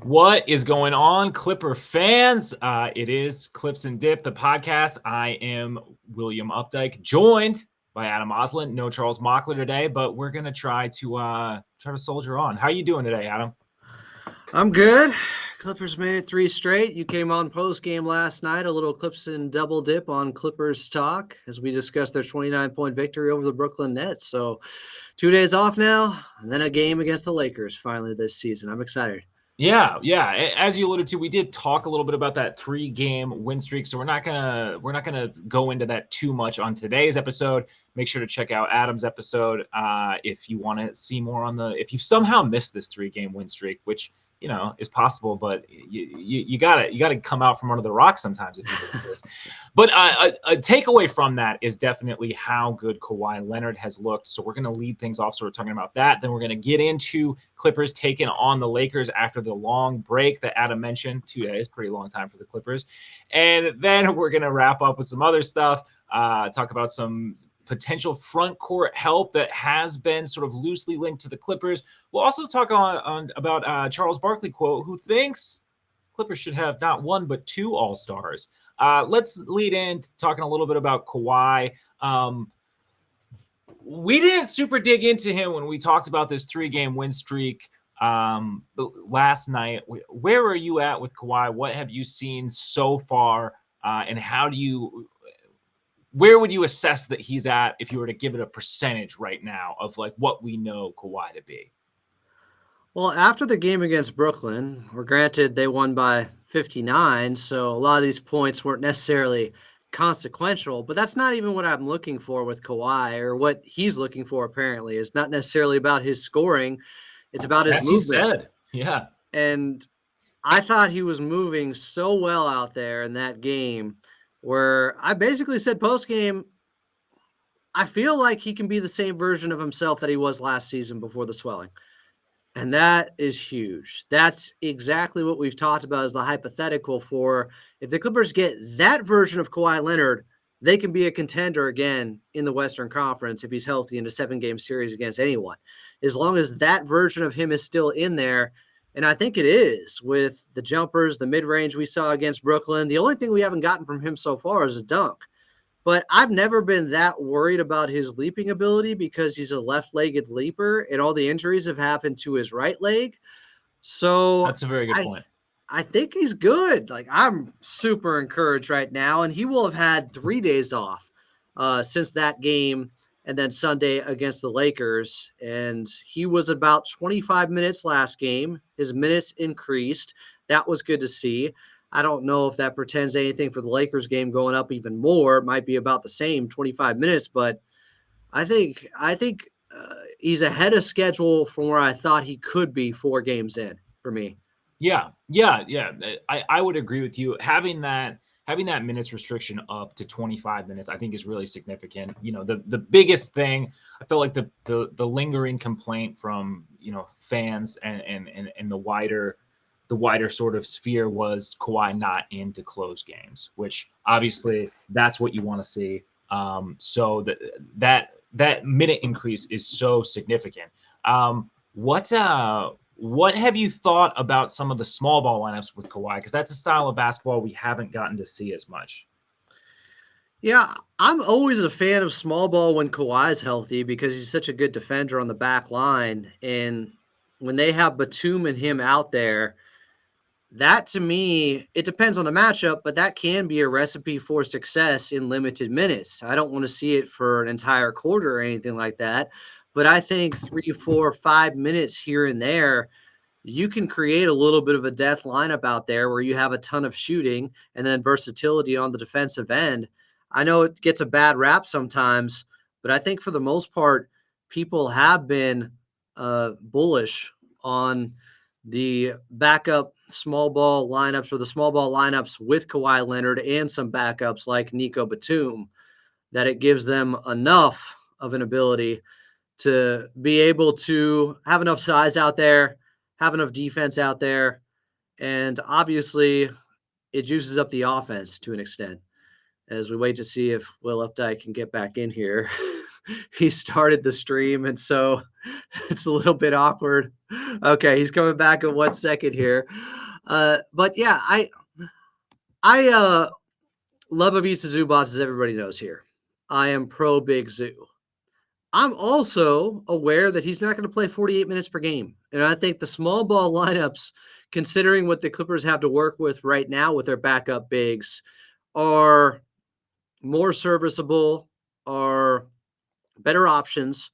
What is going on, Clipper fans? It is Clips and Dip, the podcast. I am William Updike, joined by Adam Oslin. No Charles Mockler today, but we're gonna try to soldier on. How are you doing today, Adam? I'm good. Clippers made it 3 straight. You came on post game last night, a little Clips and double dip on Clippers talk as we discussed their 29-point victory over the Brooklyn Nets. So 2 days off now, and then a game against the Lakers finally this season. I'm excited. Yeah. As you alluded to, we did talk a little bit about that 3-game win streak, so we're not gonna go into that too much on today's episode. Make sure to check out Adam's episode if you want to see more on if you somehow missed this 3-game win streak, which is possible, but you gotta come out from under the rock sometimes if you do this. But a takeaway from that is definitely how good Kawhi Leonard has looked. So we're going to lead things off. So we're talking about that. Then we're going to get into Clippers taking on the Lakers after the long break that Adam mentioned. 2 days, pretty long time for the Clippers. And then we're going to wrap up with some other stuff, talk about some potential front court help that has been sort of loosely linked to the Clippers. We'll also talk about Charles Barkley quote, who thinks Clippers should have not one but 2 All-Stars. Let's lead into talking a little bit about Kawhi. We didn't super dig into him when we talked about this 3-game win streak last night. Where are you at with Kawhi? What have you seen so far? And where would you assess that he's at if you were to give it a percentage right now of like what we know Kawhi to be? Well, after the game against Brooklyn, we're granted they won by 59, so a lot of these points weren't necessarily consequential, but that's not even what I'm looking for with Kawhi, or what he's looking for apparently. Is not necessarily about his scoring, it's about his movement. He said. Yeah. And I thought he was moving so well out there in that game where I basically said post-game, I feel like he can be the same version of himself that he was last season before the swelling. And that is huge. That's exactly what we've talked about as the hypothetical for if the Clippers get that version of Kawhi Leonard, they can be a contender again in the Western Conference if he's healthy in a 7-game series against anyone. As long as that version of him is still in there, and I think it is with the jumpers, the mid-range we saw against Brooklyn. The only thing we haven't gotten from him so far is a dunk. But I've never been that worried about his leaping ability because he's a left-legged leaper, and all the injuries have happened to his right leg. So that's a very good point. I think he's good. Like, I'm super encouraged right now, and he will have had 3 days off since that game and then Sunday against the Lakers. And he was about 25 minutes last game. His minutes increased. That was good to see. I don't know if that portends anything for the Lakers game going up even more. It might be about the same, 25 minutes, but I think he's ahead of schedule from where I thought he could be 4 games in for me. Yeah. I would agree with you. Having that minutes restriction up to 25 minutes, I think is really significant. The biggest thing, I feel like the lingering complaint from, fans and the wider sort of sphere was Kawhi not in to close games, which obviously that's what you want to see. So that minute increase is so significant. What have you thought about some of the small ball lineups with Kawhi? Because that's a style of basketball we haven't gotten to see as much. Yeah, I'm always a fan of small ball when Kawhi's healthy because he's such a good defender on the back line. And when they have Batum and him out there, that to me, it depends on the matchup, but that can be a recipe for success in limited minutes. I don't want to see it for an entire quarter or anything like that. But I think 3, 4, 5 minutes here and there, you can create a little bit of a death lineup out there where you have a ton of shooting and then versatility on the defensive end. I know it gets a bad rap sometimes, but I think for the most part, people have been bullish on the backup small ball lineups or the small ball lineups with Kawhi Leonard and some backups like Nico Batum, that it gives them enough of an ability to be able to have enough size out there, have enough defense out there, and obviously it juices up the offense to an extent as we wait to see if Will Updike can get back in here. he started the stream, and so it's a little bit awkward. Okay, he's coming back in 1 second here. But yeah, I love Ivica Zubac, as everybody knows here. I am pro Big Zoo. I'm also aware that he's not going to play 48 minutes per game. And I think the small ball lineups, considering what the Clippers have to work with right now with their backup bigs, are more serviceable, are better options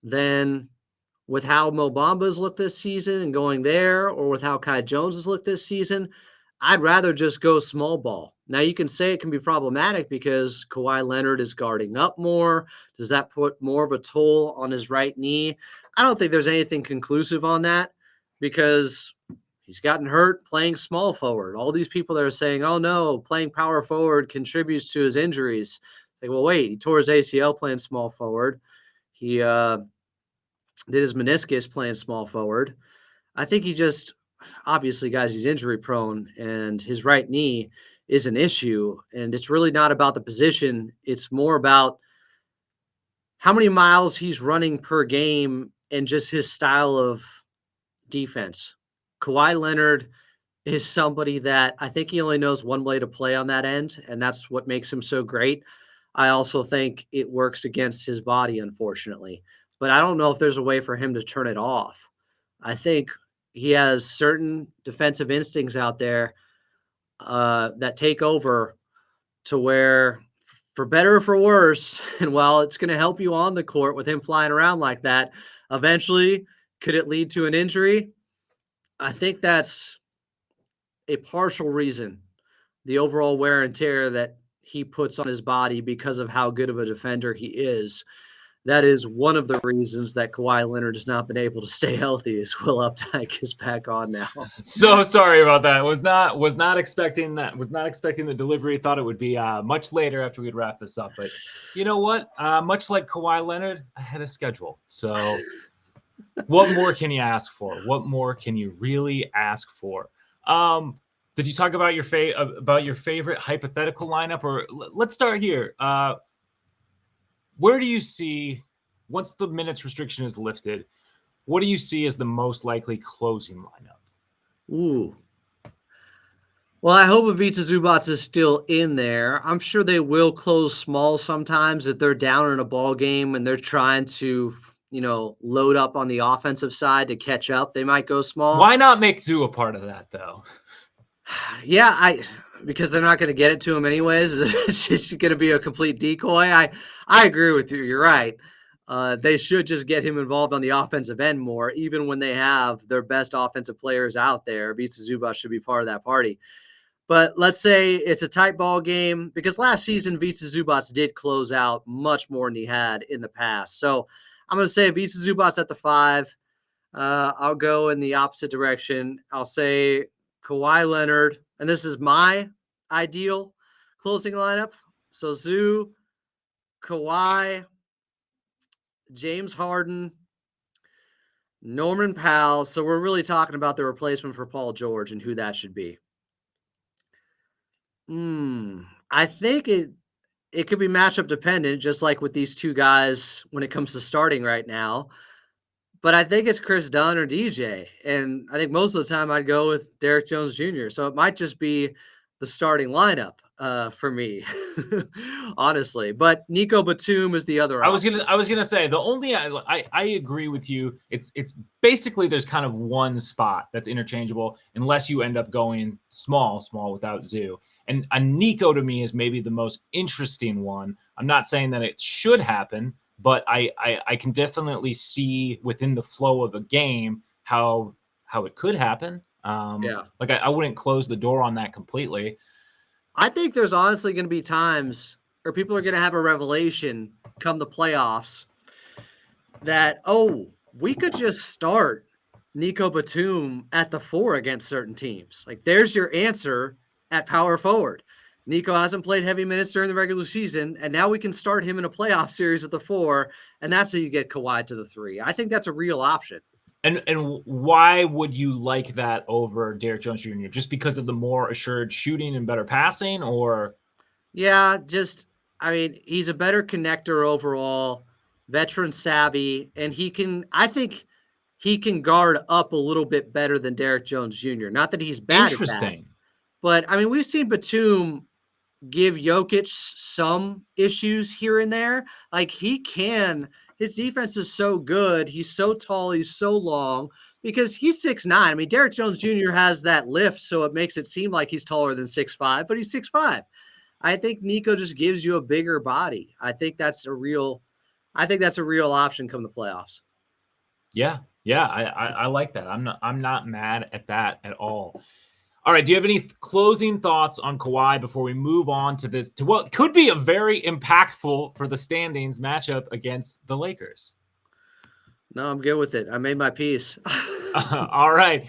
than with how Mo Bamba's looked this season and going there, or with how Kai Jones has looked this season. I'd rather just go small ball. Now, you can say it can be problematic because Kawhi Leonard is guarding up more. Does that put more of a toll on his right knee? I don't think there's anything conclusive on that because he's gotten hurt playing small forward. All these people that are saying, oh no, playing power forward contributes to his injuries. Like, well, wait, he tore his ACL playing small forward. He did his meniscus playing small forward. I think he just, obviously, guys, he's injury prone and his right knee is an issue. And it's really not about the position. It's more about how many miles he's running per game and just his style of defense. Kawhi Leonard is somebody that I think he only knows one way to play on that end, and that's what makes him so great. I also think it works against his body, unfortunately. But I don't know if there's a way for him to turn it off. I think he has certain defensive instincts out there that take over to where, for better or for worse, and while it's going to help you on the court with him flying around like that, eventually, could it lead to an injury? I think that's a partial reason, the overall wear and tear that he puts on his body because of how good of a defender he is. That is one of the reasons that Kawhi Leonard has not been able to stay healthy, as Will Updike is back on now. So sorry about that. Was not expecting that. Was not expecting the delivery. Thought it would be much later after we'd wrap this up. But you know what? Much like Kawhi Leonard, I had a schedule. So what more can you ask for? What more can you really ask for? Did you talk about your favorite hypothetical lineup, or let's start here? Where do you see, once the minutes restriction is lifted, what do you see as the most likely closing lineup? Ooh. Well, I hope Ivica Zubac is still in there. I'm sure they will close small sometimes if they're down in a ball game and they're trying to, load up on the offensive side to catch up. They might go small. Why not make Zoo a part of that, though? Yeah, because they're not going to get it to him anyways. It's just going to be a complete decoy. I agree with you. You're right. They should just get him involved on the offensive end more, even when they have their best offensive players out there. Ivica Zubac should be part of that party. But let's say it's a tight ball game, because last season Ivica Zubac did close out much more than he had in the past. So I'm going to say Ivica Zubac at the 5. I'll go in the opposite direction. I'll say Kawhi Leonard, and this is my ideal closing lineup. So Zoo, Kawhi, James Harden, Norman Powell. So we're really talking about the replacement for Paul George and who that should be. I think it could be matchup dependent, just like with these two guys when it comes to starting right now. But I think it's Chris Dunn or DJ. And I think most of the time I'd go with Derrick Jones Jr. So it might just be the starting lineup for me, honestly. But Nico Batum is the other option. I was gonna say, the only I agree with you. It's basically there's kind of one spot that's interchangeable unless you end up going small without Zoo. And a Nico to me is maybe the most interesting one. I'm not saying that it should happen, but I can definitely see within the flow of a game how it could happen. Like I wouldn't close the door on that completely. I think there's honestly going to be times where people are going to have a revelation come the playoffs that, we could just start Nico Batum at the 4 against certain teams. Like, there's your answer at power forward. Nico hasn't played heavy minutes during the regular season, and now we can start him in a playoff series at the 4, and that's how you get Kawhi to the 3. I think that's a real option. And why would you like that over Derrick Jones Jr.? Just because of the more assured shooting and better passing, or? Yeah, he's a better connector overall. veteran savvy, and I think he can guard up a little bit better than Derrick Jones Jr. Not that he's bad at that, Interesting. but I mean, we've seen Batum give Jokic some issues here and there. Like his defense is so good. He's so tall. He's so long because he's 6'9". I mean, Derrick Jones Jr. has that lift, so it makes it seem like he's taller than 6'5", but he's 6'5". I think Nico just gives you a bigger body. I think that's a real option come the playoffs. Yeah. I like that. I'm not mad at that at all. All right. Do you have any closing thoughts on Kawhi before we move on to what could be a very impactful for the standings matchup against the Lakers? No, I'm good with it. I made my peace. All right.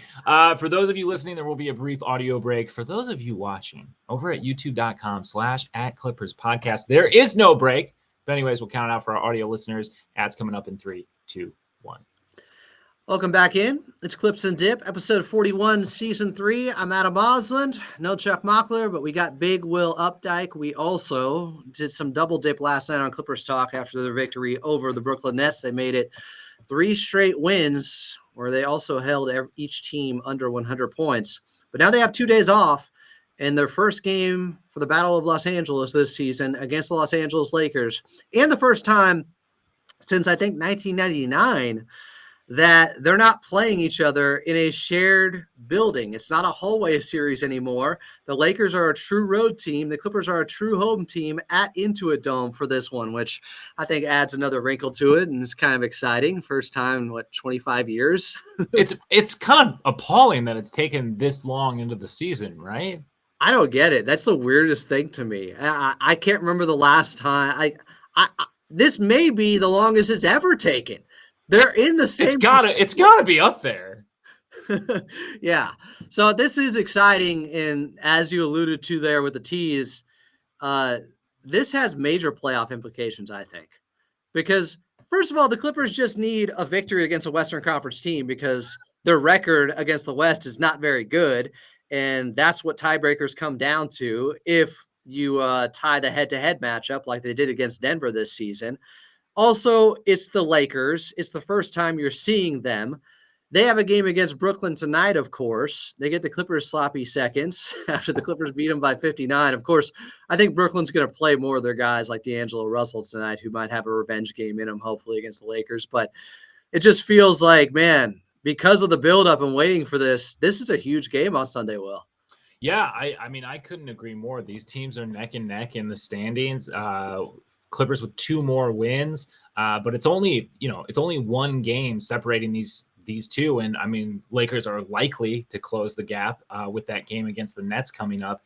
For those of you listening, there will be a brief audio break. For those of you watching over at youtube.com/@ClippersPodcast, there is no break. But anyways, we'll count it out for our audio listeners. Ads coming up in 3, 2, 1. Welcome back in. It's Clips and Dip, episode 41, season 3. I'm Adam Osland, no Chuck Mockler, but we got Big Will Updike. We also did some double dip last night on Clippers Talk after their victory over the Brooklyn Nets. They made it 3 straight wins, where they also held each team under 100 points. But now they have 2 days off, and their first game for the Battle of Los Angeles this season against the Los Angeles Lakers, and the first time since, I think, 1999 that they're not playing each other in a shared building. It's not a hallway series anymore. The Lakers are a true road team. The Clippers are a true home team at Intuit Dome for this one, which I think adds another wrinkle to it, and it's kind of exciting. First time in, 25 years? It's kind of appalling that it's taken this long into the season, right? I don't get it. That's the weirdest thing to me. I can't remember the last time. This may be the longest it's ever taken. They're in the same. It's gotta be up there. Yeah. So this is exciting, and as you alluded to there with the tease, this has major playoff implications, I think, because first of all, the Clippers just need a victory against a Western Conference team because their record against the West is not very good, and that's what tiebreakers come down to if you tie the head-to-head matchup like they did against Denver this season. Also, it's the Lakers. It's the first time you're seeing them. They have a game against Brooklyn tonight, of course. They get the Clippers sloppy seconds after the Clippers beat them by 59. Of course, I think Brooklyn's going to play more of their guys like D'Angelo Russell tonight, who might have a revenge game in them, hopefully, against the Lakers. But it just feels like, man, because of the buildup and waiting for this is a huge game on Sunday, Will. Yeah, I mean, I couldn't agree more. These teams are neck and neck in the standings. Clippers with 2 more wins, but it's only one game separating these two, and I mean, Lakers are likely to close the gap with that game against the Nets coming up.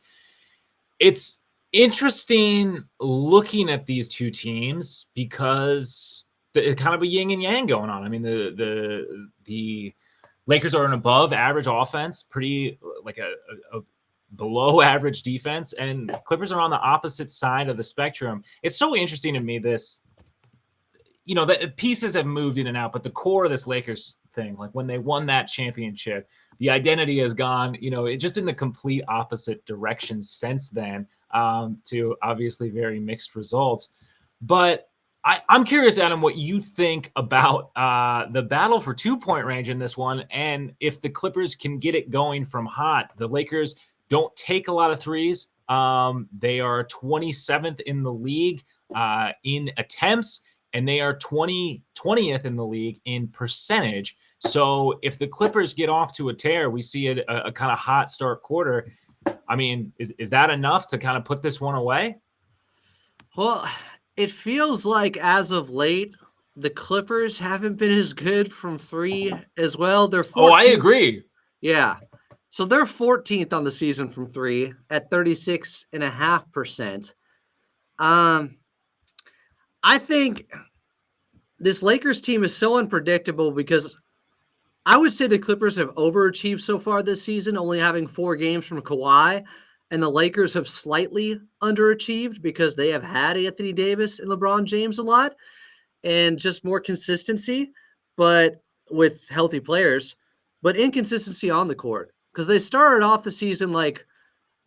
It's interesting looking at these two teams because it's kind of a yin and yang going on. I mean, the Lakers are an above average offense, pretty like a below average defense, and Clippers are on the opposite side of the spectrum. It's so interesting to me, the pieces have moved in and out, but the core of this Lakers thing, like when they won that championship, the identity has gone, just in the complete opposite direction since then, to obviously very mixed results. But I'm curious, Adam, what you think about the battle for 2-point range in this one, and if the Clippers can get it going from hot. The Lakers don't take a lot of threes. They are 27th in the league in attempts, and they are 20th in the league in percentage. So if the Clippers get off to a tear, we see a kind of hot start quarter. I mean, is that enough to kind of put this one away? Well, it feels like as of late, the Clippers haven't been as good from 3 as well. They're 14th. Oh, I agree. Yeah. So they're 14th on the season from 3 at 36.5%. I think this Lakers team is so unpredictable because I would say the Clippers have overachieved so far this season, only having 4 games from Kawhi, and the Lakers have slightly underachieved because they have had Anthony Davis and LeBron James a lot and just more consistency, but with healthy players, but inconsistency on the court. Because they started off the season like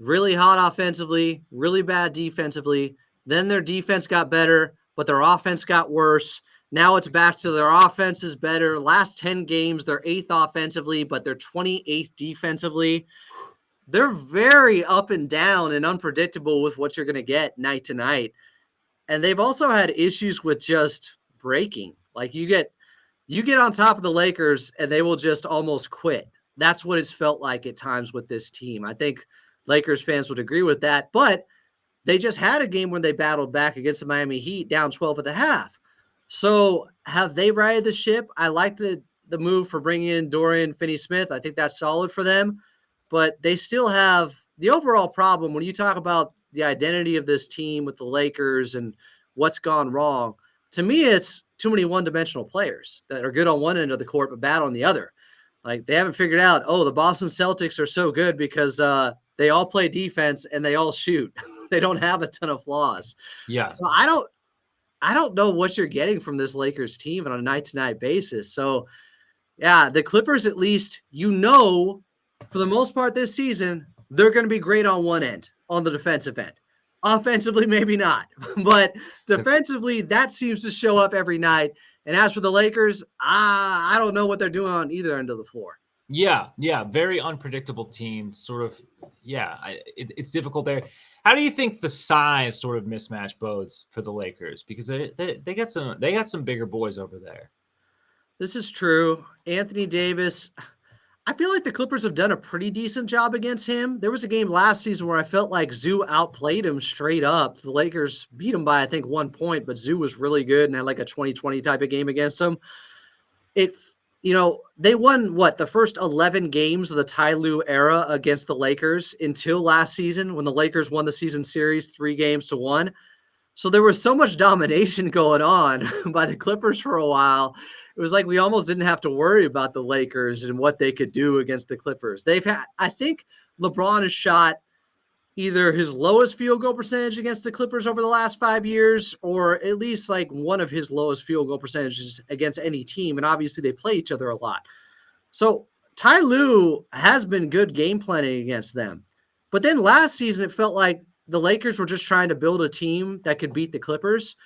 really hot offensively, really bad defensively. Then their defense got better, but their offense got worse. Now it's back to their offense is better. Last 10 games, they're 8th offensively, but they're 28th defensively. They're very up and down and unpredictable with what you're going to get night to night. And they've also had issues with just breaking. Like you get on top of the Lakers and they will just almost quit. That's what it's felt like at times with this team. I think Lakers fans would agree with that, but they just had a game where they battled back against the Miami Heat down 12 at the half. So have they righted the ship? I like the move for bringing in Dorian Finney-Smith. I think that's solid for them, but they still have the overall problem when you talk about the identity of this team with the Lakers and what's gone wrong. To me, it's too many one-dimensional players that are good on one end of the court but bad on the other. Like they haven't figured out, the Boston Celtics are so good because they all play defense and they all shoot. They don't have a ton of flaws. Yeah. So I don't know what you're getting from this Lakers team on a night-to-night basis. So, yeah, the Clippers, at least, for the most part this season, they're going to be great on one end, on the defensive end. Offensively, maybe not. But defensively, that seems to show up every night. And as for the Lakers, I don't know what they're doing on either end of the floor. Yeah. Very unpredictable team. Sort of, it's difficult there. How do you think the size sort of mismatch bodes for the Lakers? Because they got some bigger boys over there. This is true. Anthony Davis, I feel like the Clippers have done a pretty decent job against him. There was a game last season where I felt like Zoo outplayed him straight up. The Lakers beat him by, I think, 1 point, but Zoo was really good and had like a 20-20 type of game against him. They won the first 11 games of the Ty Lue era against the Lakers until last season when the Lakers won the season series 3-1. So there was so much domination going on by the Clippers for a while. It was like we almost didn't have to worry about the Lakers and what they could do against the Clippers. I think LeBron has shot either his lowest field goal percentage against the Clippers over the last 5 years, or at least like one of his lowest field goal percentages against any team. And obviously they play each other a lot. So Ty Lue has been good game planning against them. But then last season, it felt like the Lakers were just trying to build a team that could beat the Clippers.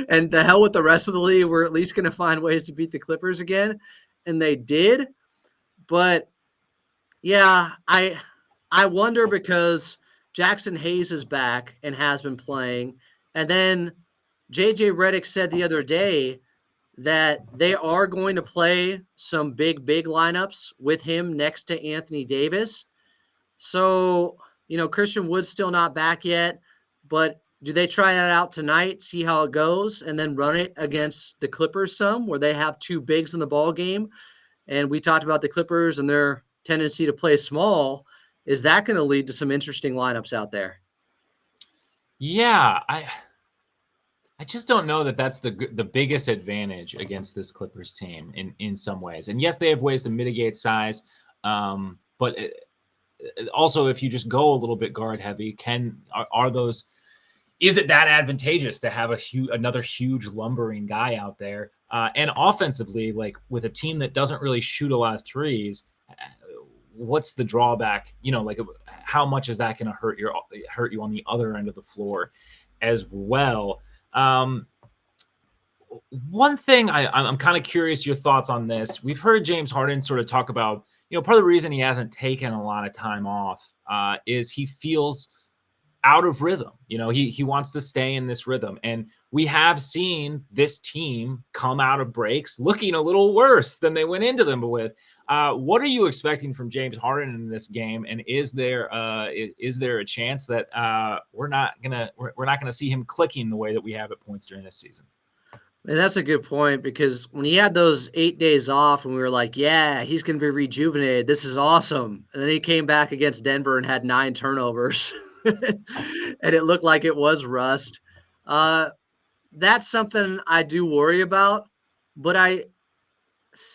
And the hell with the rest of the league, we're at least going to find ways to beat the Clippers again. And they did. But yeah, I wonder because Jackson Hayes is back and has been playing. And then JJ Redick said the other day that they are going to play some big lineups with him next to Anthony Davis. So, Christian Wood's still not back yet, but do they try that out tonight, see how it goes, and then run it against the Clippers where they have two bigs in the ball game? And we talked about the Clippers and their tendency to play small. Is that going to lead to some interesting lineups out there? Yeah, I just don't know that that's the biggest advantage against this Clippers team in some ways. And yes, they have ways to mitigate size, but also if you just go a little bit guard heavy, is it that advantageous to have another huge lumbering guy out there? And offensively, like with a team that doesn't really shoot a lot of threes, what's the drawback? How much is that going to hurt you on the other end of the floor as well? One thing I'm kind of curious your thoughts on this. We've heard James Harden sort of talk about, part of the reason he hasn't taken a lot of time off is he feels out of rhythm. He wants to stay in this rhythm. And we have seen this team come out of breaks looking a little worse than they went into them with. What are you expecting from James Harden in this game? And is there a chance that we're not gonna see him clicking the way that we have at points during this season? And that's a good point, because when he had those 8 days off and we were like, yeah, he's going to be rejuvenated, this is awesome. And then he came back against Denver and had 9 turnovers and it looked like it was rust. That's something I do worry about, but I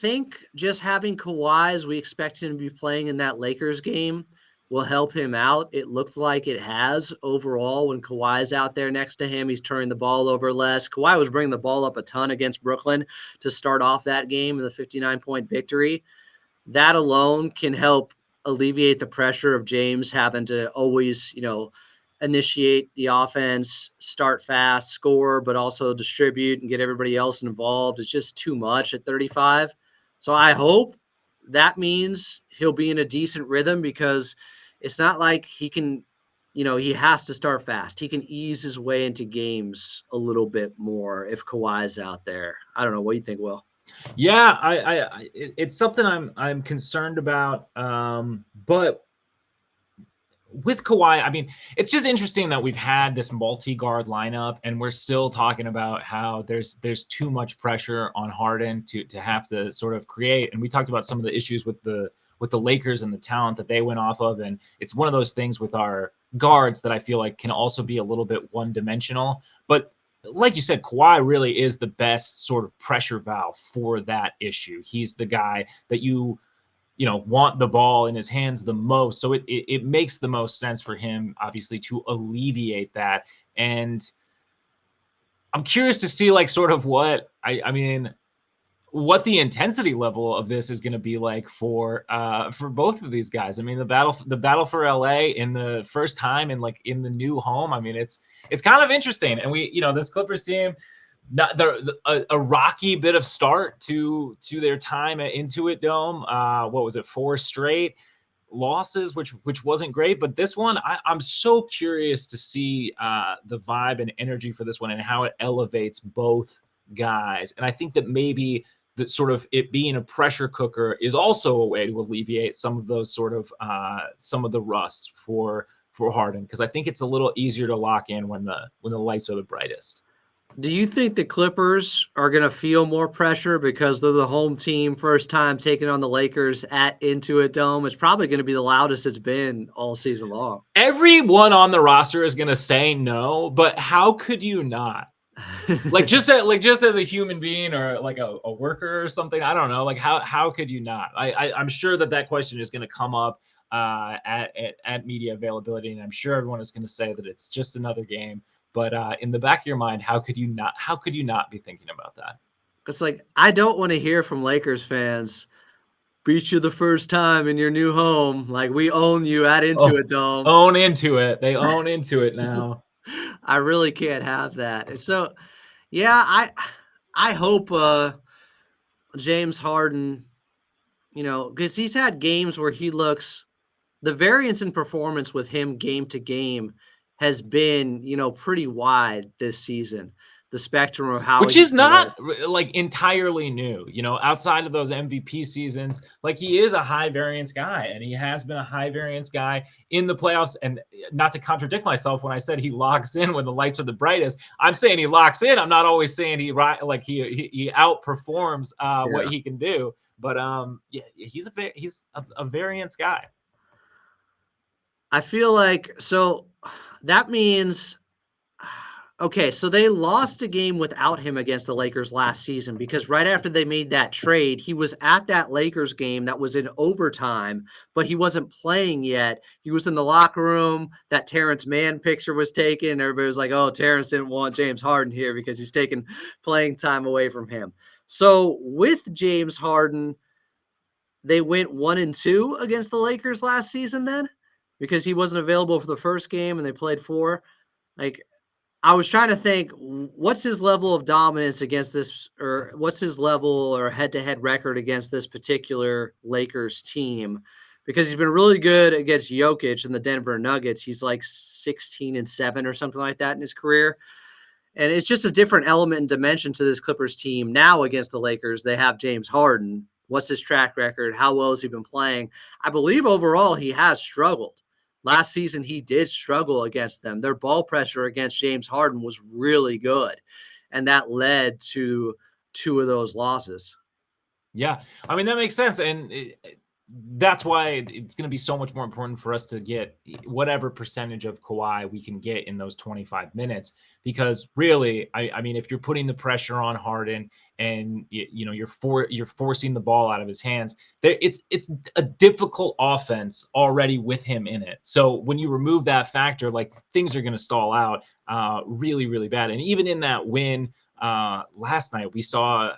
think just having Kawhi as we expect him to be playing in that Lakers game will help him out. It looked like it has overall when Kawhi's out there next to him. He's turning the ball over less. Kawhi was bringing the ball up a ton against Brooklyn to start off that game in the 59-point victory. That alone can help alleviate the pressure of James having to always, initiate the offense, start fast, score, but also distribute and get everybody else involved. It's just too much at 35. So I hope that means he'll be in a decent rhythm, because it's not like he can, he has to start fast. He can ease his way into games a little bit more if Kawhi's out there. I don't know. What do you think, Will? Yeah, it's something I'm concerned about. But with Kawhi, I mean, it's just interesting that we've had this multi-guard lineup, and we're still talking about how there's too much pressure on Harden to have to sort of create. And we talked about some of the issues with the Lakers and the talent that they went off of, and it's one of those things with our guards that I feel like can also be a little bit one-dimensional. But like you said, Kawhi really is the best sort of pressure valve for that issue. He's the guy that you want the ball in his hands the most. So it makes the most sense for him, obviously, to alleviate that. And I'm curious to see like sort of what what the intensity level of this is going to be like for both of these guys. I mean, the battle for LA in the first time and like in the new home. I mean, it's kind of interesting. And this Clippers team, not a rocky bit of start to their time at Intuit Dome. What was it? 4 straight losses, which wasn't great. But this one, I'm so curious to see the vibe and energy for this one and how it elevates both guys. And I think that maybe that sort of it being a pressure cooker is also a way to alleviate some of those sort of some of the rust for Harden, because I think it's a little easier to lock in when the lights are the brightest. Do you think the Clippers are going to feel more pressure because they're the home team, first time taking on the Lakers at Intuit Dome? It's probably going to be the loudest it's been all season long. Everyone on the roster is going to say no, but how could you not? like just as a human being or like a worker or something, I don't know. Like how could you not? I'm sure that question is going to come up at media availability, and I'm sure everyone is going to say that it's just another game. But in the back of your mind, how could you not be thinking about that? It's like, I don't want to hear from Lakers fans, beat you the first time in your new home. Like, we own you at Intuit Dome. Own Intuit. They own Intuit now. I really can't have that. And so, yeah, I hope James Harden, because he's had games where he looks, the variance in performance with him game to game has been, pretty wide this season. The spectrum of how, which is not like entirely new, outside of those MVP seasons. Like, he is a high variance guy, and he has been a high variance guy in the playoffs. And not to contradict myself when I said he locks in when the lights are the brightest, I'm saying he locks in. I'm not always saying he outperforms what he can do. But he's a variance guy. I feel like, so that means, okay, so they lost a game without him against the Lakers last season, because right after they made that trade, he was at that Lakers game that was in overtime, but he wasn't playing yet. He was in the locker room. That Terrence Mann picture was taken. Everybody was like, oh, Terrence didn't want James Harden here because he's taking playing time away from him. So with James Harden, they went 1-2 against the Lakers last season then, because he wasn't available for the first game and they played 4. Like, I was trying to think, what's his level of dominance against this, or what's his level or head-to-head record against this particular Lakers team? Because he's been really good against Jokic and the Denver Nuggets. He's like 16-7 or something like that in his career. And it's just a different element and dimension to this Clippers team. Now against the Lakers, they have James Harden. What's his track record? How well has he been playing? I believe overall he has struggled. Last season, he did struggle against them. Their ball pressure against James Harden was really good, and that led to 2 of those losses. Yeah, I mean, that makes sense, and that's why it's going to be so much more important for us to get whatever percentage of Kawhi we can get in those 25 minutes, because really, I mean, if you're putting the pressure on Harden and you're forcing the ball out of his hands, it's a difficult offense already with him in it. So when you remove that factor, like, things are going to stall out really, really bad. And even in that win last night, we saw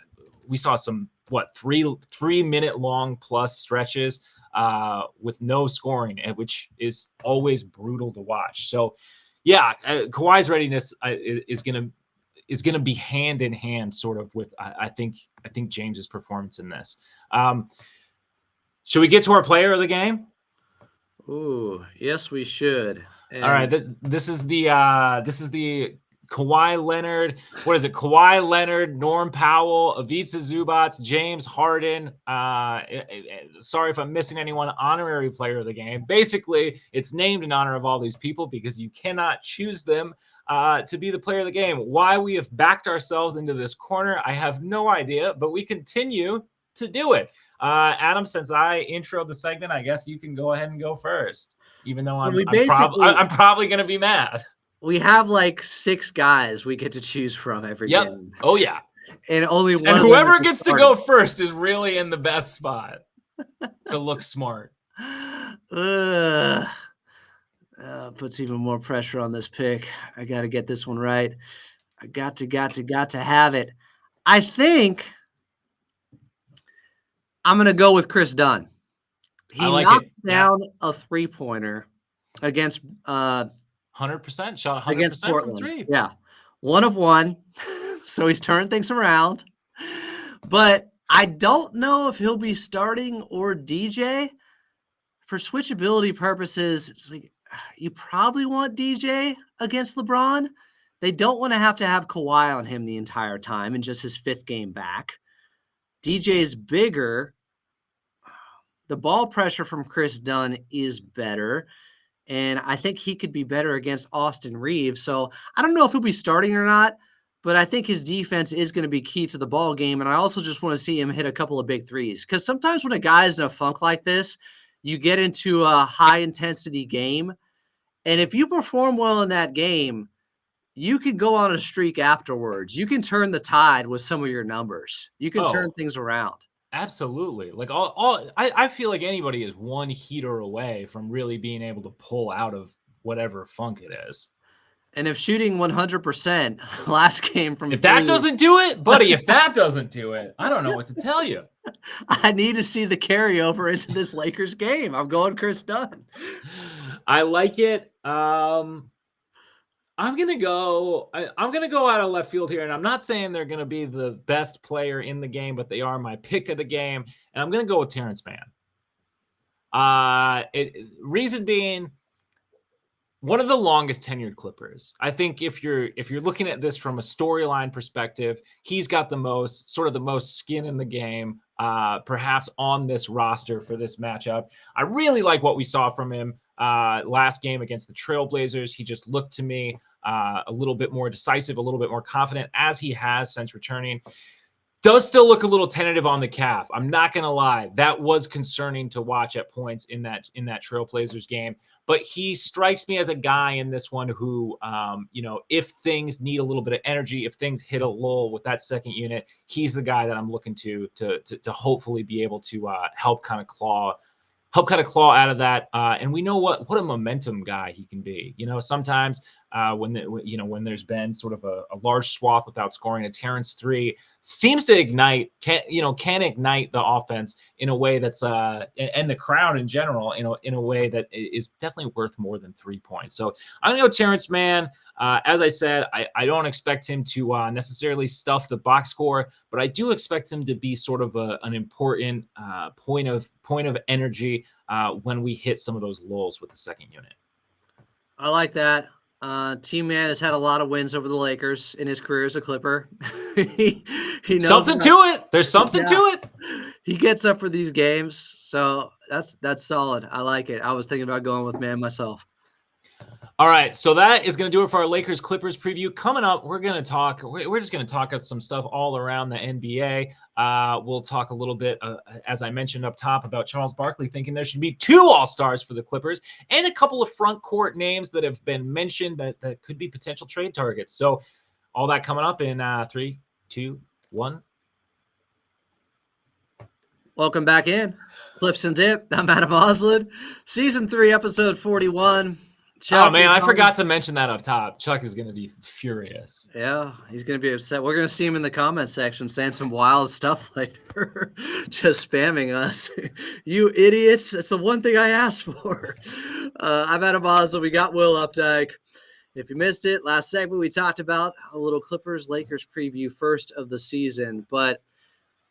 some 3-minute long plus stretches with no scoring, which is always brutal to watch. So Yeah, Kawhi's readiness is gonna be hand in hand, sort of, with I think James's performance in this. Should we get to our player of the game? Ooh, yes, we should. All right, this is the Kawhi Leonard. What is it? Kawhi Leonard, Norm Powell, Ivica Zubac, James Harden. Sorry if I'm missing anyone. Honorary player of the game. Basically, it's named in honor of all these people because you cannot choose them to be the player of the game. Why we have backed ourselves into this corner, I have no idea, but we continue to do it. Adam, since I introed the segment, I guess you can go ahead and go first, even though I'm probably going to be mad. We have like 6 guys we get to choose from every game. Oh, yeah. And only one. And whoever gets to go first is really in the best spot to look smart. Puts even more pressure on this pick. I got to get this one right. I got to have it. I think I'm going to go with Chris Dunn. He knocked down a 3-pointer against 100% shot 100% against Portland. From 3. Yeah. 1 of 1. So he's turned things around. But I don't know if he'll be starting or DJ. For switchability purposes, it's like you probably want DJ against LeBron. They don't want to have Kawhi on him the entire time in just his 5th game back. DJ is bigger. The ball pressure from Chris Dunn is better. And I think he could be better against Austin Reeves. So I don't know if he'll be starting or not, but I think his defense is going to be key to the ball game. And I also just want to see him hit a couple of big threes. Because sometimes when a guy's in a funk like this, you get into a high-intensity game. And if you perform well in that game, you can go on a streak afterwards. You can turn the tide with some of your numbers. You can turn things around. Absolutely. Like I feel like anybody is one heater away from really being able to pull out of whatever funk it is. And if shooting 100% last game from if that doesn't do it, buddy, if that doesn't do it, I don't know what to tell you. I need to see the carryover into this Lakers game. I'm going Chris Dunn. I like it. I'm gonna go out of left field here, and I'm not saying they're gonna be the best player in the game, but they are my pick of the game, and I'm gonna go with Terrence Mann. Reason being, one of the longest tenured Clippers. I think if you're looking at this from a storyline perspective, he's got the most skin in the game, perhaps on this roster for this matchup. I really like what we saw from him last game against the Trailblazers. He just looked to me a little bit more decisive, a little bit more confident, as he has since returning. Does still look a little tentative on the calf. I'm not going to lie. That was concerning to watch at points in that Trailblazers game. But he strikes me as a guy in this one who, if things need a little bit of energy, if things hit a lull with that second unit, he's the guy that I'm looking to hopefully be able to help kind of claw out of that. And we know what a momentum guy he can be. Sometimes when there's been sort of a large swath without scoring, a Terrence 3 seems to can ignite the offense in a way that's and the crowd in general, in a way that is definitely worth more than 3 points. So I'm gonna go Terrence Mann. As I said, I don't expect him to necessarily stuff the box score, but I do expect him to be sort of an important point of energy when we hit some of those lulls with the second unit. I like that. T-Man has had a lot of wins over the Lakers in his career as a Clipper. he knows something to it. There's something to it. He gets up for these games, so that's solid. I like it. I was thinking about going with Mann myself. All right, so that is going to do it for our Lakers Clippers preview. Coming up, we're just going to talk some stuff all around the NBA. We'll talk a little bit, as I mentioned up top, about Charles Barkley thinking there should be 2 All-Stars for the Clippers, and a couple of front court names that have been mentioned that could be potential trade targets. So all that coming up in 3, 2, 1. Welcome back in. Clips and Dip. I'm Adam Oslin. Season 3, episode 41. Chuck, oh, man, I forgot to mention that up top. Chuck is going to be furious. Yeah, he's going to be upset. We're going to see him in the comment section saying some wild stuff later, just spamming us. You idiots. That's the one thing I asked for. I'm Adam Oslin. We got Will Updike. If you missed it, last segment we talked about a little Clippers-Lakers preview first of the season. But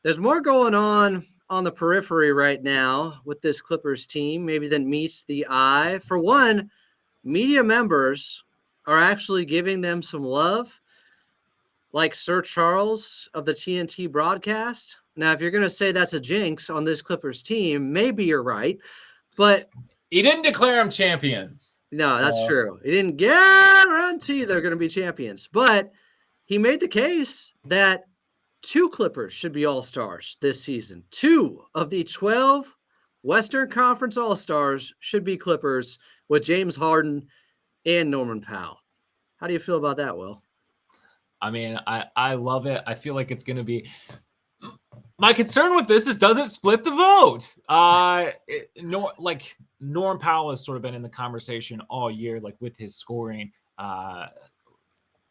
there's more going on the periphery right now with this Clippers team, maybe than meets the eye. For one, media members are actually giving them some love, like Sir Charles of the TNT broadcast. Now, if you're going to say that's a jinx on this Clippers team, maybe you're right. But he didn't declare them champions. No, that's true. He didn't guarantee they're going to be champions. But he made the case that 2 Clippers should be all-stars this season. 2 of the 12 Western Conference all-stars should be Clippers with James Harden and Norman Powell. How do you feel about that, Will? I mean, I love it. I feel like it's going to be – my concern with this is, does it split the vote? Norm Powell has sort of been in the conversation all year, like with his scoring.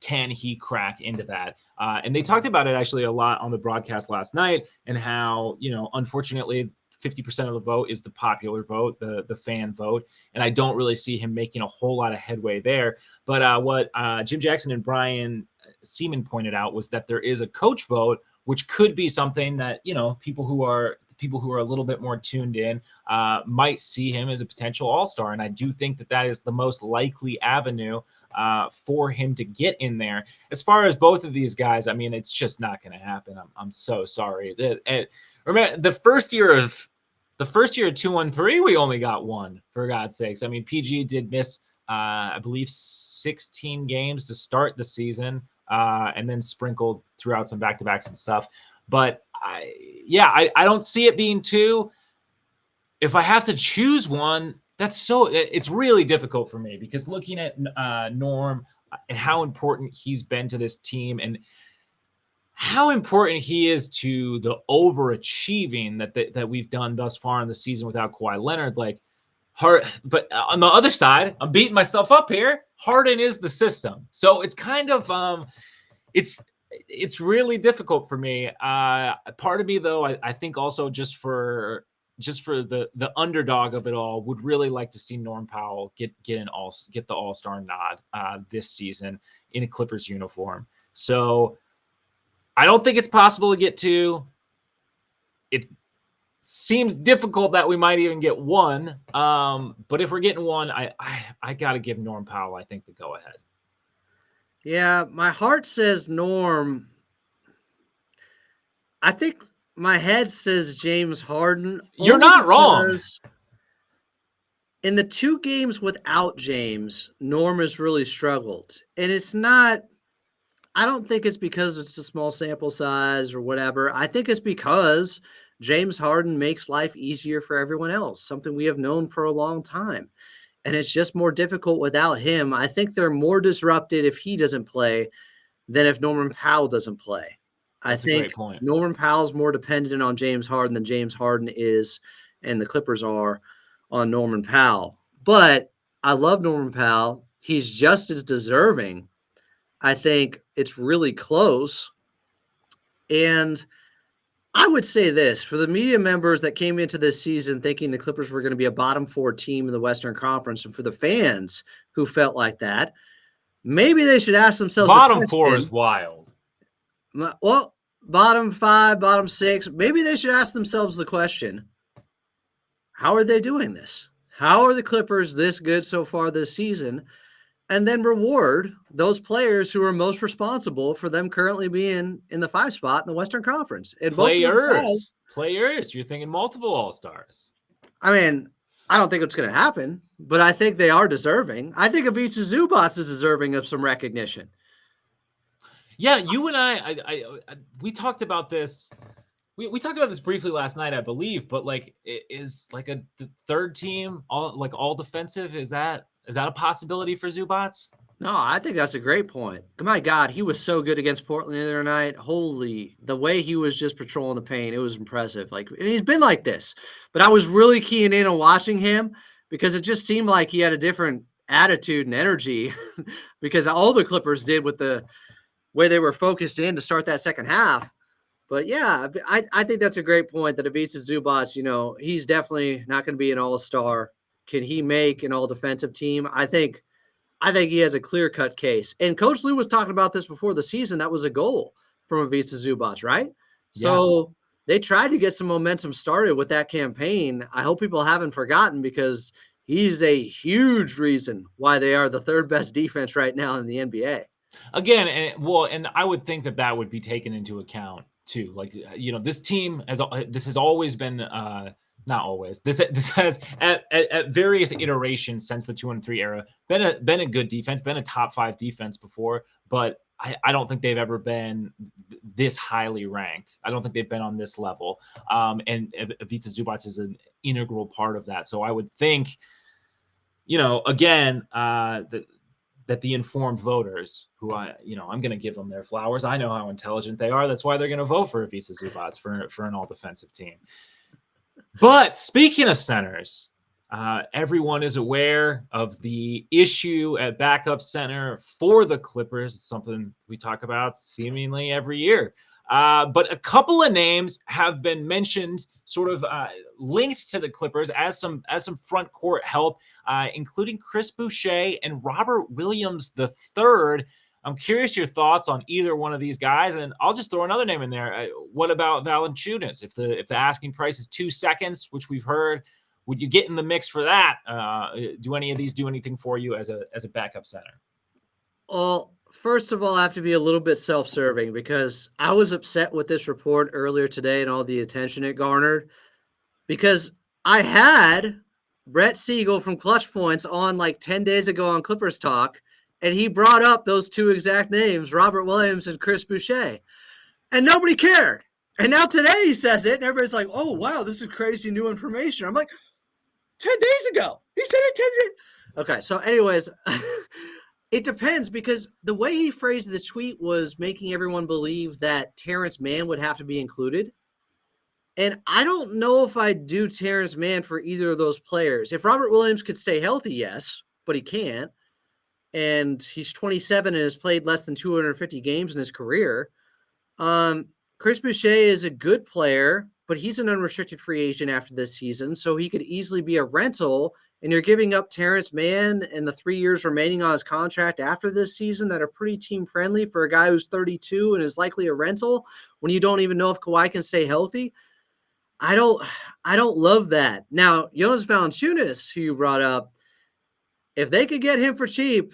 Can he crack into that? And they talked about it actually a lot on the broadcast last night, and how, unfortunately, 50% of the vote is the popular vote, the fan vote. And I don't really see him making a whole lot of headway there. But what Jim Jackson and Brian Seaman pointed out was that there is a coach vote, which could be something that, people who are a little bit more tuned in might see him as a potential all-star. And I do think that is the most likely avenue for him to get in there. As far as both of these guys, I mean, it's just not going to happen. I'm so sorry. Remember the first year of 2-1-3, we only got one, for God's sakes. I mean, PG did miss, I believe, 16 games to start the season, and then sprinkled throughout some back-to-backs and stuff. But I don't see it being 2. If I have to choose one, it's really difficult for me, because looking at Norm and how important he's been to this team, and how important he is to the overachieving that we've done thus far in the season without Kawhi Leonard, but on the other side, I'm beating myself up here. Harden is the system. So it's kind of, it's really difficult for me. Part of me, though, I think also just for the underdog of it all, would really like to see Norm Powell get the All-Star nod this season in a Clippers uniform. So I don't think it's possible to get 2. It seems difficult that we might even get 1. But if we're getting 1, I got to give Norm Powell, I think, the go-ahead. Yeah, my heart says Norm. I think my head says James Harden. You're not wrong. In the 2 games without James, Norm has really struggled. And it's not, I don't think it's because it's a small sample size or whatever. I think it's because James Harden makes life easier for everyone else, something we have known for a long time. And it's just more difficult without him. I think they're more disrupted if he doesn't play than if Norman Powell doesn't play. That's I think a great point. Norman Powell's more dependent on James Harden than James Harden is, and the Clippers are, on Norman Powell. But I love Norman Powell. He's just as deserving. I think it's really close. And I would say this, for the media members that came into this season thinking the Clippers were going to be a bottom 4 team in the Western Conference, and for the fans who felt like that, maybe they should ask themselves bottom 4 is wild. Well, bottom 5, bottom 6, maybe they should ask themselves the question, how are they doing this? How are the Clippers this good so far this season? And then reward those players who are most responsible for them currently being in the 5 spot in the Western Conference. And Players. You're thinking multiple All-Stars. I mean, I don't think it's going to happen, but I think they are deserving. I think Ivica Zubac is deserving of some recognition. Yeah, you and I we talked about this. We talked about this briefly last night, I believe. But is a third team all defensive? Is that a possibility for Zubac? No, I think that's a great point. My God, he was so good against Portland the other night. The way he was just patrolling the paint, it was impressive. And he's been like this, but I was really keying in on watching him because it just seemed like he had a different attitude and energy because all the Clippers did with the way they were focused in to start that second half. But yeah, I think that's a great point that Ivica Zubac, he's definitely not going to be an all-star. Can he make an all-defensive team? I think I think he has a clear-cut case. And Coach Lou was talking about this before the season. That was a goal from Ivica Zubac, right? Yeah. So they tried to get some momentum started with that campaign. I hope people haven't forgotten because he's a huge reason why they are the third best defense right now in the NBA. Again, and I would think that would be taken into account too. Like, this team this has always been not always. This has at various iterations since the 2-3 era been a good defense, been a top 5 defense before, but I don't think they've ever been this highly ranked. I don't think they've been on this level. And Ivica Zubac is an integral part of that. So I would think, again, that the informed voters, who I'm going to give them their flowers. I know how intelligent they are. That's why they're going to vote for Ivica Zubac for an all-defensive team. But speaking of centers, everyone is aware of the issue at backup center for the Clippers. It's something we talk about seemingly every year. But a couple of names have been mentioned, sort of linked to the Clippers as some front court help, including Chris Boucher and Robert Williams III. I'm curious your thoughts on either one of these guys, and I'll just throw another name in there. What about Valanciunas? If the asking price is 2 seconds, which we've heard, would you get in the mix for that? Do any of these do anything for you as a backup center? Well, first of all, I have to be a little bit self-serving because I was upset with this report earlier today and all the attention it garnered because I had Brett Siegel from Clutch Points on like 10 days ago on Clippers Talk, and he brought up those two exact names, Robert Williams and Chris Boucher, and nobody cared. And now today he says it, and everybody's like, oh, wow, this is crazy new information. I'm like, 10 days ago. He said it 10 days. Okay, so anyways, it depends because the way he phrased the tweet was making everyone believe that Terrence Mann would have to be included. And I don't know if I'd do Terrence Mann for either of those players. If Robert Williams could stay healthy, yes, but he can't. And he's 27 and has played less than 250 games in his career. Chris Boucher is a good player, but he's an unrestricted free agent after this season, so he could easily be a rental. And you're giving up Terrence Mann and the 3 years remaining on his contract after this season that are pretty team-friendly for a guy who's 32 and is likely a rental when you don't even know if Kawhi can stay healthy. I don't love that. Now, Jonas Valanciunas, who you brought up, if they could get him for cheap,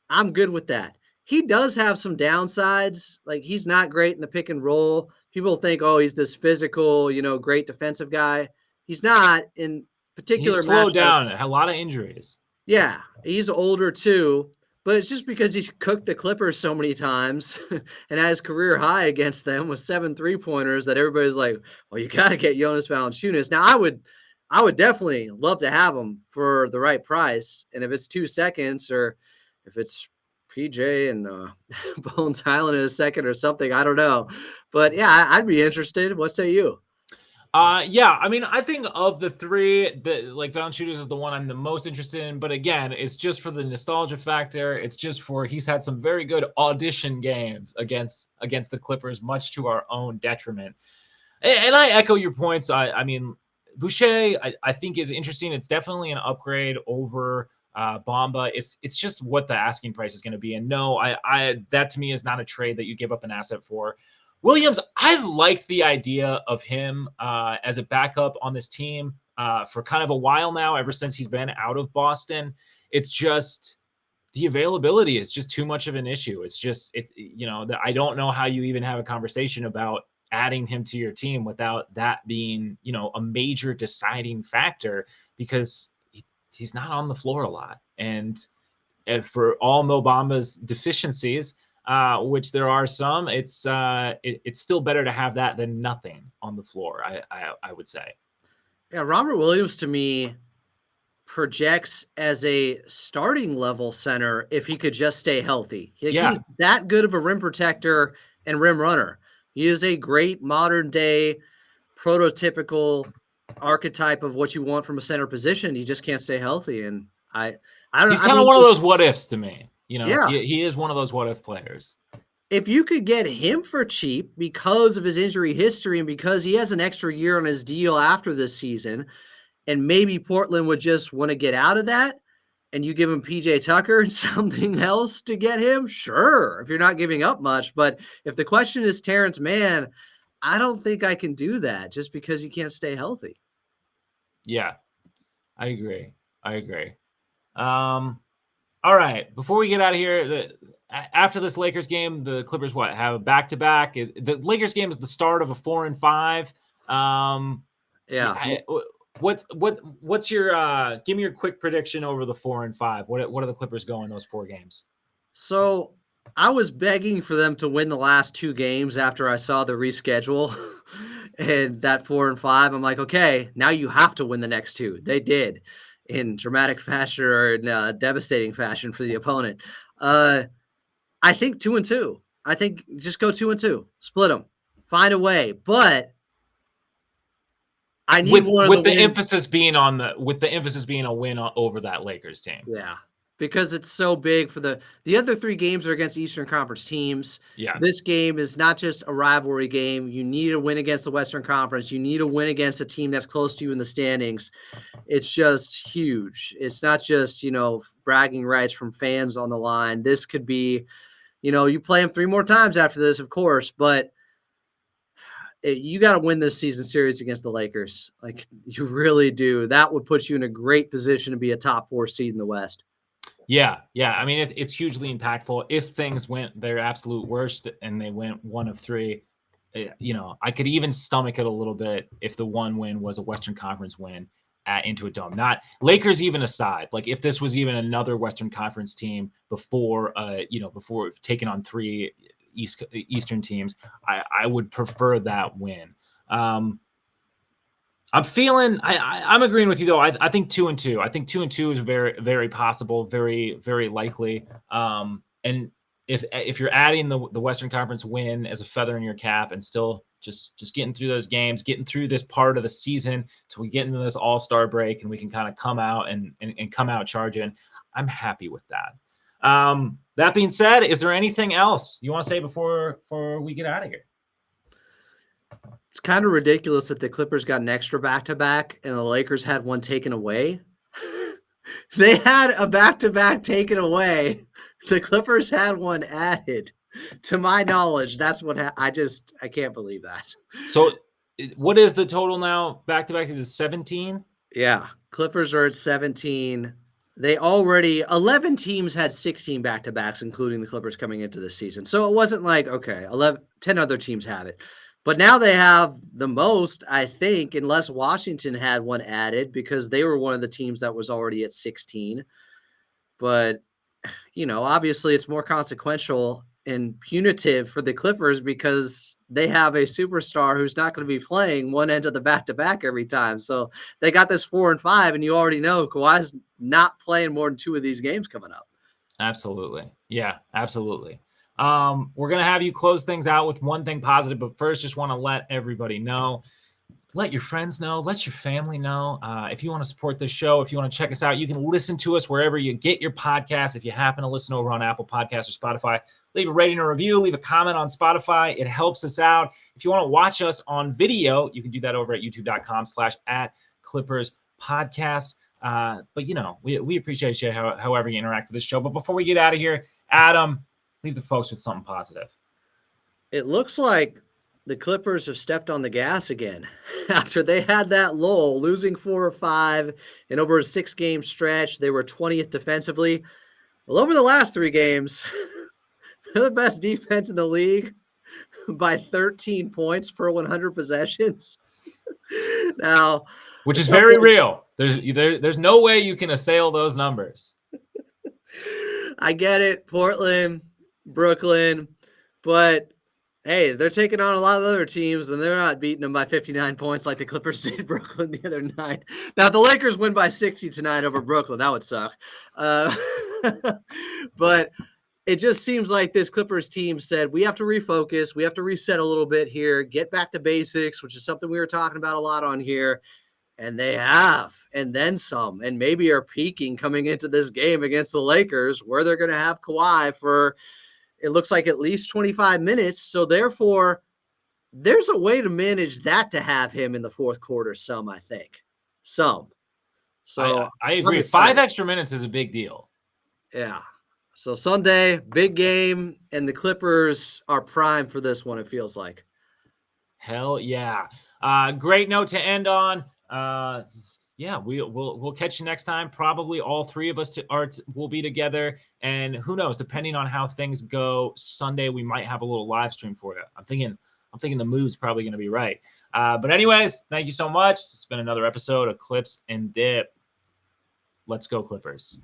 I'm good with that. He does have some downsides. Like, he's not great in the pick and roll. People think, oh, he's this physical, great defensive guy. He's not in particular. He's slowed down. A lot of injuries. Yeah, he's older too. But it's just because he's cooked the Clippers so many times and has career high against them with 7 3-pointers that everybody's like, well, you got to get Jonas Valanciunas. Now, I would definitely love to have him for the right price. And if it's 2 seconds or if it's PJ and Bones Highland in a second or something, I don't know. But yeah, I'd be interested. What say you? Yeah, I mean, I think of the three, Valanciunas is the one I'm the most interested in. But again, it's just for the nostalgia factor. It's just for he's had some very good audition games against the Clippers, much to our own detriment. And I echo your points. I mean, Boucher, I think is interesting. It's definitely an upgrade over Bamba. It's just what the asking price is going to be. And no, I that to me is not a trade that you give up an asset for. Williams, I've liked the idea of him as a backup on this team for kind of a while now, ever since he's been out of Boston. It's just the availability is just too much of an issue. It's just, I don't know how you even have a conversation about adding him to your team without that being, a major deciding factor, because he's not on the floor a lot. And for all Mo Bamba's deficiencies, which there are some, it's still better to have that than nothing on the floor, I would say. Yeah, Robert Williams to me projects as a starting level center if he could just stay healthy. He's that good of a rim protector and rim runner. He is a great modern day prototypical archetype of what you want from a center position. He just can't stay healthy. And I don't know. He's kind of one of those what ifs to me. Yeah. He is one of those what if players. If you could get him for cheap because of his injury history and because he has an extra year on his deal after this season, and maybe Portland would just want to get out of that, and you give him PJ Tucker and something else to get him, sure, if you're not giving up much. But if the question is Terrence Mann, I don't think I can do that just because he can't stay healthy. Yeah, I agree. All right, before we get out of here, after this Lakers game, the Clippers have a back-to-back. The Lakers game is the start of a 4-5. Yeah. What's your give me your quick prediction over the 4-5? What are the Clippers going those 4 games? So I was begging for them to win the last 2 games after I saw the reschedule and that 4-5. I'm like, okay, now you have to win the next 2. They did in dramatic fashion or in devastating fashion for the opponent. I think 2-2. I think just go 2-2, split them, find a way. But I need one with of the the wins. emphasis being on a win over that Lakers team. Yeah, because it's so big for the other 3 games are against Eastern Conference teams. Yeah. This game is not just a rivalry game. You need a win against the Western Conference. You need a win against a team that's close to you in the standings. It's just huge. It's not just, bragging rights from fans on the line. This could be, you play them 3 more times after this, of course, but you got to win this season series against the Lakers. Like, you really do. That would put you in a great position to be a top 4 seed in the West. Yeah. I mean, it's hugely impactful. If things went their absolute worst and they went 1 of 3, I could even stomach it a little bit if the one win was a Western Conference win into a dome. Not Lakers even aside. Like, if this was even another Western Conference team before taking on 3 Eastern teams, I would prefer that win. I'm agreeing with you though. I think 2-2. I think 2-2 is very, very possible, very, very likely. And if you're adding the Western Conference win as a feather in your cap and still just getting through those games, getting through this part of the season till we get into this All-Star break and we can kind of come out and come out charging, I'm happy with that. That being said, is there anything else you want to say before we get out of here? It's kind of ridiculous that the Clippers got an extra back-to-back and the Lakers had one taken away. They had a back-to-back taken away. The Clippers had one added. To my knowledge, that's what I can't believe that. So what is the total now? Back-to-back is 17? Yeah. Clippers are at 17. They already 11 teams had 16 back-to-backs, including the Clippers coming into the season. So it wasn't like, okay, 10 other teams have it. But now they have the most, I think, unless Washington had one added because they were one of the teams that was already at 16. But, obviously it's more consequential and punitive for the Clippers because they have a superstar who's not going to be playing one end of the back-to-back every time. So they got this 4-5, and you already know Kawhi's not playing more than 2 of these games coming up. Absolutely. Yeah, absolutely. We're going to have you close things out with one thing positive, but first just want to let everybody know, let your friends know, let your family know. If you want to support this show, if you want to check us out, you can listen to us wherever you get your podcasts. If you happen to listen over on Apple Podcasts or Spotify, leave a rating or review, leave a comment on Spotify. It helps us out. If you want to watch us on video, you can do that over at youtube.com/@ClippersPodcast. But we appreciate you however you interact with this show. But before we get out of here, Adam, leave the folks with something positive. It looks like the Clippers have stepped on the gas again after they had that lull, losing 4 or 5 and over a 6-game stretch. They were 20th defensively. Well, over the last 3 games, they're the best defense in the league by 13 points per 100 possessions. Now, which is very real. There's no way you can assail those numbers. I get it, Portland, Brooklyn, but hey, they're taking on a lot of other teams, and they're not beating them by 59 points like the Clippers did Brooklyn the other night. Now, if the Lakers win by 60 tonight over Brooklyn, that would suck. But it just seems like this Clippers team said, we have to refocus. We have to reset a little bit here, get back to basics, which is something we were talking about a lot on here. And they have, and then some, and maybe are peaking coming into this game against the Lakers where they're going to have Kawhi for, it looks like, at least 25 minutes. So therefore, there's a way to manage that to have him in the fourth quarter some, I think. Some. So I I'm agree. 5 excited. extra minutes is a big deal. Yeah. So Sunday, big game, and the Clippers are prime for this one, it feels like. Hell yeah. Great note to end on. Yeah, we'll catch you next time. Probably all 3 of us will be together, and who knows, depending on how things go Sunday, we might have a little live stream for you. I'm thinking the mood's probably going to be right. But anyways, thank you so much. It's been another episode of Clips and Dip. Let's go Clippers.